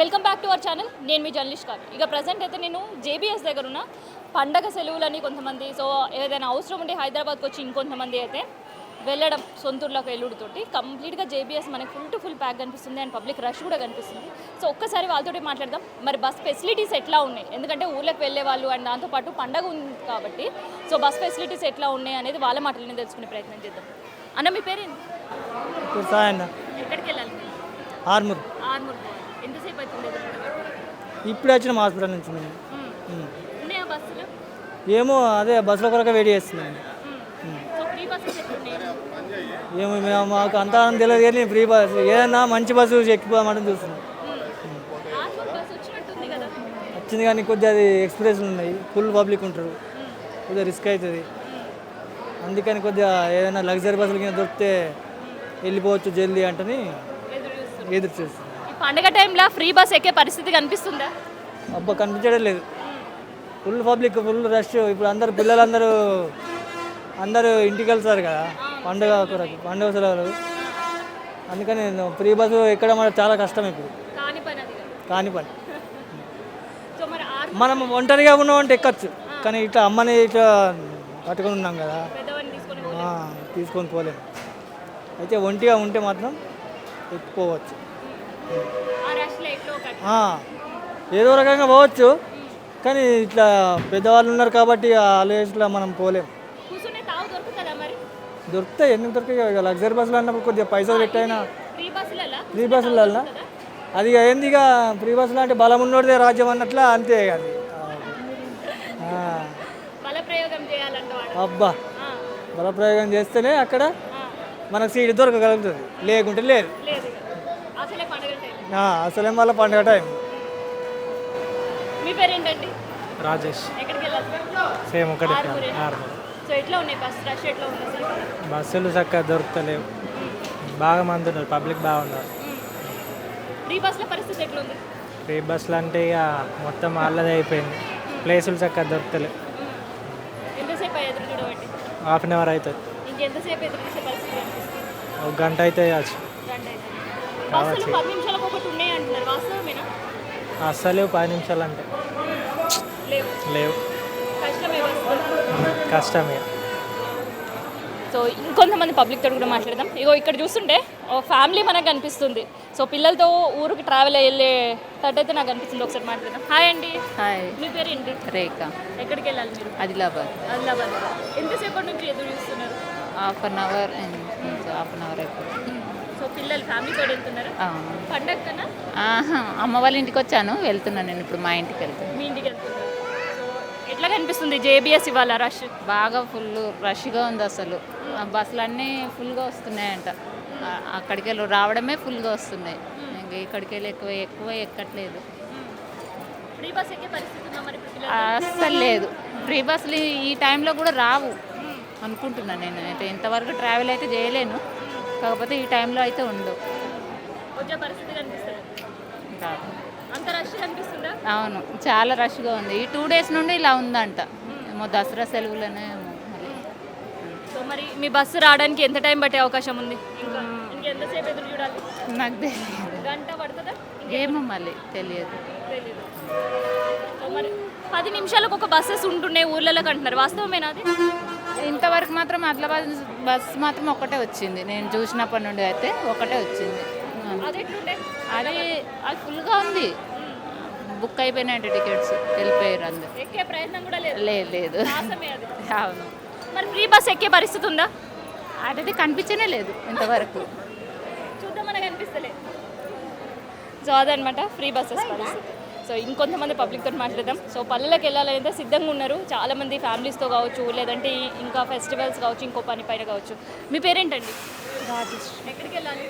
Welcome back to our channel. నేను మీ journalist కాదు. ఇక ప్రజెంట్ అయితే నేను జేబీఎస్ దగ్గర ఉన్న పండగ సెలవులని కొంతమంది, సో ఏదైనా అవసరం ఉంటే హైదరాబాద్కి వచ్చి ఇంకొంతమంది అయితే వెళ్ళడం సొంతూరులోకి వెళ్ళుడుతోటి కంప్లీట్గా జేబీఎస్ మనకి ఫుల్ టు ఫుల్ ప్యాక్ కనిపిస్తుంది అండ్ పబ్లిక్ రష్ కూడా కనిపిస్తుంది. సో ఒక్కసారి వాళ్ళతోటి మాట్లాడదాం. మరి బస్ ఫెసిలిటీస్ ఎట్లా ఉన్నాయి, ఎందుకంటే ఊళ్ళకి వెళ్ళే వాళ్ళు అండ్ దాంతోపాటు పండగ ఉంది కాబట్టి సో బస్ ఫెసిలిటీస్ ఎట్లా ఉన్నాయి అనేది వాళ్ళ మాటలని తెలుసుకునే ప్రయత్నం చేద్దాం. అన్న మీ పేరేంటి? ఎక్కడికి వెళ్ళాలి? ఆర్మూర్. ఆర్మూర్. ఎంతసేపు అవుతుంది? ఇప్పుడు వచ్చిన హాస్పిటల్ నుంచి మేము. ఉన్నాయా బస్సులు? ఏమో అదే బస్సులో కొరకు వెయిట్ చేస్తున్నాం. సో ఫ్రీ బస్సెస్ ఎట్లున్నాయి? ఏమో మేము మాకు అంతా తెలియదు కానీ ఫ్రీ బస్ ఏదన్నా మంచి బస్సు ఎక్కిపోదామంటే చూస్తున్నాం. ఆర్మూర్ బస్ వచ్చినట్టుంది కదా? వచ్చింది కానీ కొద్దిగా అది ఎక్స్ప్రెస్లు ఉన్నాయి, ఫుల్ పబ్లిక్ ఉంటారు, కొద్దిగా రిస్క్ అవుతుంది. అందుకని కొద్దిగా ఏదైనా లగ్జరీ బస్సులు కింద దొరికితే వెళ్ళిపోవచ్చు జల్దీ అంటని ఎదురు చేస్తుంది. ఈ పండగ టైంలో ఫ్రీ బస్ ఎక్కే పరిస్థితి కనిపిస్తుందా? అబ్బా కనిపించడం లేదు, ఫుల్ పబ్లిక్, ఫుల్ రష్. ఇప్పుడు అందరు పిల్లలందరూ ఇంటికి వెళ్తారు కదా పండుగ కొరకు, పండుగ సెలవులు. అందుకని ఫ్రీ బస్సు ఎక్కడం మనకు చాలా కష్టం ఇప్పుడు, కాని పని. మనం ఒంటరిగా ఉన్నామంటే ఎక్కచ్చు, కానీ ఇట్లా అమ్మని ఇట్లా పట్టుకొని ఉన్నాం కదా, తీసుకొని పోలేము. అయితే ఒంటిగా ఉంటే మాత్రం ఎక్కిపోవచ్చు, ఏదో రకంగా పోవచ్చు. కానీ ఇట్లా పెద్దవాళ్ళు ఉన్నారు కాబట్టి ఆలోచనలో మనం పోలేము. దొరుకుతాయి, ఎందుకు దొరుకుతాయి? లగ్జరీ బస్సులు అన్నప్పుడు కొద్దిగా పైసలు పెట్టైనా ఫ్రీ బస్సులలో అది ఏంది. ఇక ఫ్రీ బస్సులు అంటే బలం ఉన్నోడిదే రాజ్యం అన్నట్లా, అంతే. అది అబ్బా బలప్రయోగం చేస్తేనే అక్కడ మనకు సీట్ దొరకగలుగుతుంది, లేకుంటే లేదు. అసలే మళ్ళీ పండుగ టైం. మీ పేరేంటండి? రాజేష్. ఎక్కడికి వెళ్ళాలి? సేమ్ ఒకటి. సో ఎట్లా ఉన్నాయి బస్ రష్? ఎట్లా ఉంది? బస్సులు చక్కగా దొరుకుతలేవు, బాగా మంది ఉన్నారు, పబ్లిక్ బాగున్నారు. ఫ్రీ బస్ల పరిస్థితి ఎట్లా ఉంది? ఫ్రీ బస్సులు అంటే ఇక మొత్తం వాళ్ళదే అయిపోయింది, ప్లేసులు చక్కగా దొరుకుతలేవు. ఎంతసేపు ఎదురు చూడబట్టి? హాఫ్ అన్ అవర్ అవుతుంది. ఇంకెంతసేపు ఎదురు చూసే పరిస్థితి కనిపిస్తుంది? ఒక గంట అయితే కావచ్చు. బస్సులు 10 నిమిషాలకు ఒకటి ఉన్నాయి అంటున్నారు, వాస్తవమేనా? అస్సలు 10 నిమిషాలు అంటే లేవు, కష్టమే. సో ఇంకొంతమంది పబ్లిక్ తోటి కూడా మాట్లాడదాం. ఇగో ఇక్కడ చూస్తుంటే ఒక ఫ్యామిలీ మనకు కనిపిస్తుంది. సో పిల్లలతో ఊరికి ట్రావెల్ వెళ్ళేటట్టయితే నాకు అనిపిస్తుంది. ఒకసారి మాట్లాడదాం. హాయ్ అండి. హాయ్. మీ పేరు ఏంటి? రేఖ. ఎక్కడికి వెళ్ళాలి మీరు? ఆదిలాబాద్. ఆదిలాబాద్. ఎంతసేపటి నుంచి ఎదురు చూస్తున్నారు? హాఫ్ అన్ అవర్ అయిపోయింది. సో పిల్లలు ఫ్యామిలీ తోటి వెళ్తున్నారు పండగ కన్నా? అమ్మ వాళ్ళ ఇంటికి వచ్చాను, వెళ్తున్నాను నేను ఇప్పుడు మా ఇంటికి వెళ్తాను. మీ ఇంటికి వెళ్తున్నారు. సో ఎట్లా కనిపిస్తుంది జేబీఎస్ ఇవాళ రష్? బాగా ఫుల్ రష్గా ఉంది అసలు. బస్సులు అన్నీ ఫుల్గా వస్తున్నాయంట, అక్కడికి వెళ్ళి రావడమే ఫుల్గా వస్తున్నాయి, ఇంకా ఇక్కడికి వెళ్ళి ఎక్కువ ఎక్కట్లేదు. ఫ్రీ బస్ ఎక్కే పరిస్థితి ఉందా మరి? అస్సలు లేదు. ఫ్రీ బస్సులు ఈ టైంలో కూడా రావు అనుకుంటున్నాను నేను. అయితే ఇంతవరకు ట్రావెల్ అయితే చేయలేను, కాకపోతే ఈ టైంలో అయితే ఉండవు. వచ్చే పరిస్థితి కనిపిస్తుంది. అంత రష్ కనిపిస్తుందా? అవును, చాలా రష్గా ఉంది. ఈ 2 days నుండి ఇలా ఉందంట, ఏమో దసరా సెలవులనే ఏమో. సో మరి మీ బస్సు రావడానికి ఎంత టైం పట్టే అవకాశం ఉంది? ఇంకెంతసేపు ఎదురు చూడాలి? నాకు తెలియదు, గంట పడుతుందా? ఏమో మళ్ళీ తెలియదు. సో మరి 10 నిమిషాలకు ఒక బస్సెస్ ఉంటున్నాయి ఊర్లలోకి అంటున్నారు, వాస్తవమేనా అది? ఇంతవరకు మాత్రం ఆదిలాబాద్ బస్ మాత్రం ఒక్కటే వచ్చింది, నేను చూసినప్పటి నుండి అయితే ఒకటే వచ్చింది. అది ఫుల్గా ఉంది, బుక్ అయిపోయినాయంట టికెట్స్, వెళ్ళిపోయారు అందరు. ఎక్కే ప్రయత్నం కూడా లేదు. అవును. మరి ఫ్రీ బస్ ఎక్కే పరిస్థితి ఉందా? అది కనిపించనే లేదు ఇంతవరకు. చూద్దామని కనిపిస్తలేదు. సో అదనమాట ఫ్రీ బస్సెస్ పరిస్థితి. సో ఇంకొంతమంది పబ్లిక్ తోటి మాట్లాడదాం. సో పల్లెలకు వెళ్ళాలంటే సిద్ధంగా ఉన్నారు చాలామంది, ఫ్యామిలీస్తో కావచ్చు, లేదంటే ఇంకా ఫెస్టివల్స్ కావచ్చు, ఇంకో పని పైన కావచ్చు. మీ పేరేంటండి? రాజేష్. ఎక్కడికి వెళ్ళాలి?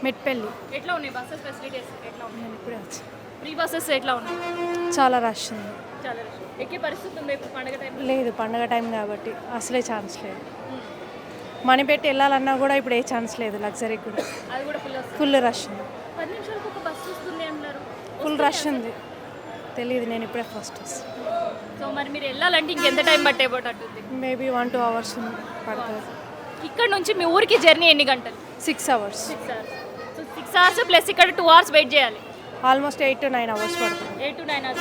మెట్పల్లి. ఎట్లా ఉన్నాయి బస్సెస్ ఫెసిలిటీస్? ఎట్లా ఉన్నాయి? ఇప్పుడే వచ్చి ఫ్రీ బస్సెస్ ఎట్లా ఉన్నాయి? చాలా రష్ ఉంది. చాలా రష్. ఎక్కే పరిస్థితి ఉంది ఇప్పుడు పండుగ టైం? లేదు, పండగ టైం కాబట్టి అసలే ఛాన్స్ లేదు. మనీ పెట్టి వెళ్ళాలన్నా కూడా ఇప్పుడు ఏ ఛాన్స్ లేదు. లగ్జరీకి కూడా అది కూడా ఫుల్ రష్ ఉంది. 10 నిమిషాలకు ఒక బస్సు వస్తుంది అంటున్నారు, ఫుల్ రష్ ఉంది. తెలియదు, నేను ఇప్పుడే ఫస్ట్ వస్తాను. సో మరి మీరు వెళ్ళాలంటే ఇంకెంత టైం పట్టేటట్టుంది? మేబీ 1-2 hours పడుతుంది. ఇక్కడ నుంచి మీ ఊరికి జర్నీ ఎన్ని గంటలు? 6 hours. 6 hours. So 6 6 hours plus ఇక్కడ 2 hours వెయిట్ చేయాలి. ఆల్మోస్ట్ 8 to 9 hours పడుతుంది. 8 to 9 hours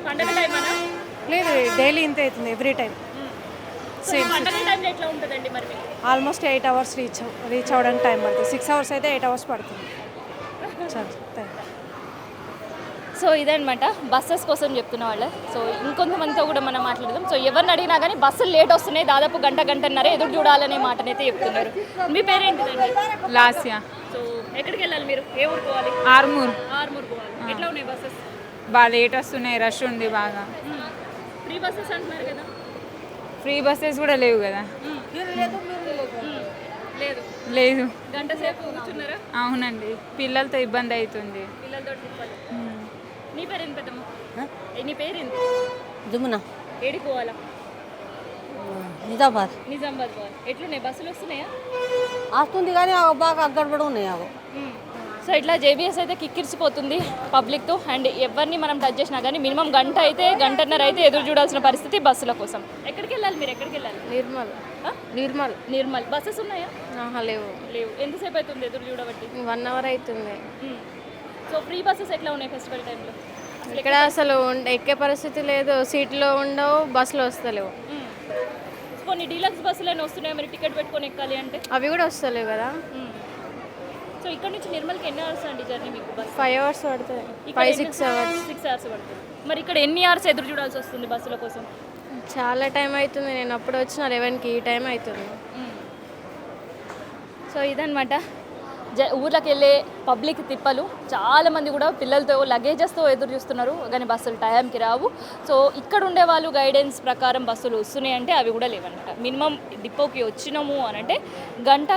పండగ టైం అనా? లేదు, డైలీ ఇంతే అవుతుంది, ఎవ్రీ టైం సేమ్. పండగ టైంలో ఎట్లా ఉంటుందండి మరి మీకు? ఆల్మోస్ట్ 8 hours రీచ్ అవ్వడానికి టైం పడుతుంది. 6 hours అయితే 8 hours పడుతుంది. చాలా థ్యాంక్ యూ. సో ఇదనమాట బస్సెస్ కోసం చెప్తున్న వాళ్ళు. సో ఇంకొంతమందితో కూడా మనం మాట్లాడదాం. సో ఎవరిని అడిగినా కానీ బస్సులు లేట్ వస్తున్నాయి, దాదాపు గంటన్నర ఎదురు చూడాలనే మాటనైతే చెప్తున్నారు. మీ పేరేంటిదండి? లాస్యా సో ఎక్కడికి వెళ్ళాలి మీరు? ఏ ఊరు పోవాలి? ఆర్మూర్ ఆర్మూర్ పోవాలి. ఎట్లా ఉన్నాయి బస్సెస్? బాగా లేట్ వస్తున్నాయి, రష్ ఉంది బాగా. ఫ్రీ బస్సెస్ అంటున్నారు కదా? ఫ్రీ బస్సెస్ కూడా లేవు కదా. లేదు. లేదు. గంట సేపు కూర్చున్నారా? అవునండి, పిల్లలతో ఇబ్బంది అవుతుంది. పిల్లలతో తిప్పాలి. నీ పేరేంటి పెద్దమ్మ? నీ పేరేంటి? జమున ఏడికి పోవాలా? నిజామాబాద్ నిజామాబాద్ పోవాలి. ఎట్లున్నాయి బస్సులు వస్తున్నాయా? వస్తుంది కానీ బాగా అగ్గడబడి ఉన్నాయి అవి. సో ఇట్లా జేబీఎస్ అయితే కిక్కిరిసిపోతుంది పబ్లిక్తో. అండ్ ఎవరిని మనం టచ్ చేసినా కానీ మినిమం గంటన్నర అయితే ఎదురు చూడాల్సిన పరిస్థితి బస్సుల కోసం. ఎక్కడికి వెళ్ళాలి మీరు? ఎక్కడికి వెళ్ళాలి? నిర్మల్ బస్సెస్ ఉన్నాయా? లేవు. లేవు. ఎంతసేపు అవుతుంది ఎదురు చూడబట్టి? 1 hour అవుతుంది. సో ఫ్రీ బస్సెస్ ఎట్లా ఉన్నాయి ఫెస్టివల్ టైంలో? ఇక్కడ అసలు ఎక్కే పరిస్థితి లేదు, సీట్లు ఉండవు, బస్సులు వస్తలేవు. కొన్ని డీలక్స్ బస్సులు వస్తున్నాయి, మీరు టికెట్ పెట్టుకొని ఎక్కాలి అంటే అవి కూడా వస్తలేవు కదా. సో ఇక్కడ నుంచి నిర్మల్కి ఎన్ని అవర్స్ అండి జర్నీ మీకు? బస్ 5 hours పడుతుంది. 5-6 hours. 6 hours పడుతుంది. మరి ఇక్కడ ఎన్ని అవర్స్ ఎదురు చూడాల్సి వస్తుంది బస్సుల కోసం? చాలా టైం అవుతుంది. నేను అప్పుడు వచ్చిన 11కి ఈ టైం అవుతుంది. సో ఇదనమాట ఊర్లోకి వెళ్ళే పబ్లిక్ తిప్పలు. చాలామంది కూడా పిల్లలతో లగేజెస్తో ఎదురు చూస్తున్నారు కానీ బస్సులు టైంకి రావు. సో ఇక్కడ ఉండే వాళ్ళు గైడెన్స్ ప్రకారం బస్సులు వస్తున్నాయి అంటే అవి కూడా లేవన్నమాట. మినిమం డిపోకి వచ్చినాము అని అంటే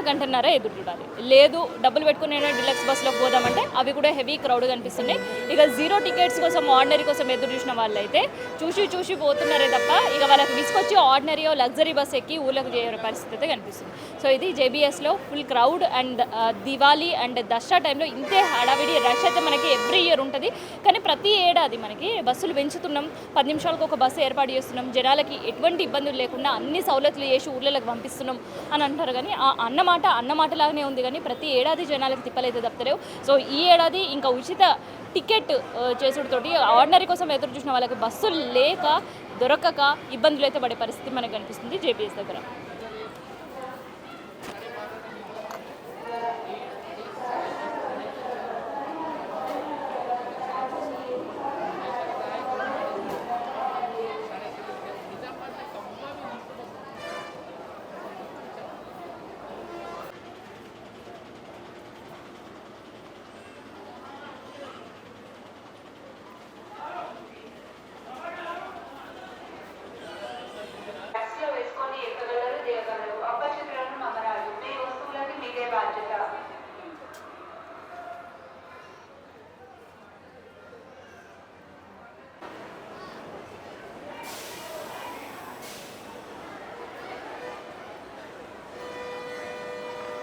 గంటన్నర ఎదురు చూడాలి. లేదు డబ్బులు పెట్టుకుని డిలక్స్ బస్సులోకి పోదామంటే అవి కూడా హెవీ క్రౌడ్ కనిపిస్తున్నాయి. ఇక 0 టికెట్స్ కోసం ఆర్డినరీ కోసం ఎదురు చూసిన వాళ్ళు అయితే చూసి పోతున్నారే తప్ప ఇక వాళ్ళకి విసుకొచ్చి ఆర్డినరీ లగ్జరీ బస్ ఎక్కి ఊళ్ళకి చేరే పరిస్థితి అయితే కనిపిస్తుంది. సో ఇది జేబీఎస్లో full crowd. And Diwali and Dussehra టైంలో ఇంతే హడావిడి రష్ అయితే మనకి ఎవ్రీ ఇయర్ ఉంటుంది. కానీ ప్రతి ఏడాది మనకి బస్సులు పెంచుతున్నాం, 10 నిమిషాలకు ఒక బస్సు ఏర్పాటు చేస్తున్నాం, జనాలకి ఎటువంటి ఇబ్బందులు లేకుండా అన్ని సౌలతులు చేసి ఊళ్ళకి పంపిస్తున్నాం అని అంటారు. కానీ ఆ అన్నమాటలాగానే ఉంది కానీ ప్రతి ఏడాది జనాలకి తిప్పలైతే తప్పలేవు. సో ఈ ఏడాది ఇంకా ఉచిత టికెట్ చేసుడుతోటి ఆర్డినరీ కోసం ఎదురు చూసిన వాళ్ళకి బస్సులు లేక దొరకక ఇబ్బందులు అయితే పడే పరిస్థితి మనకు కనిపిస్తుంది జేబీఎస్ దగ్గర.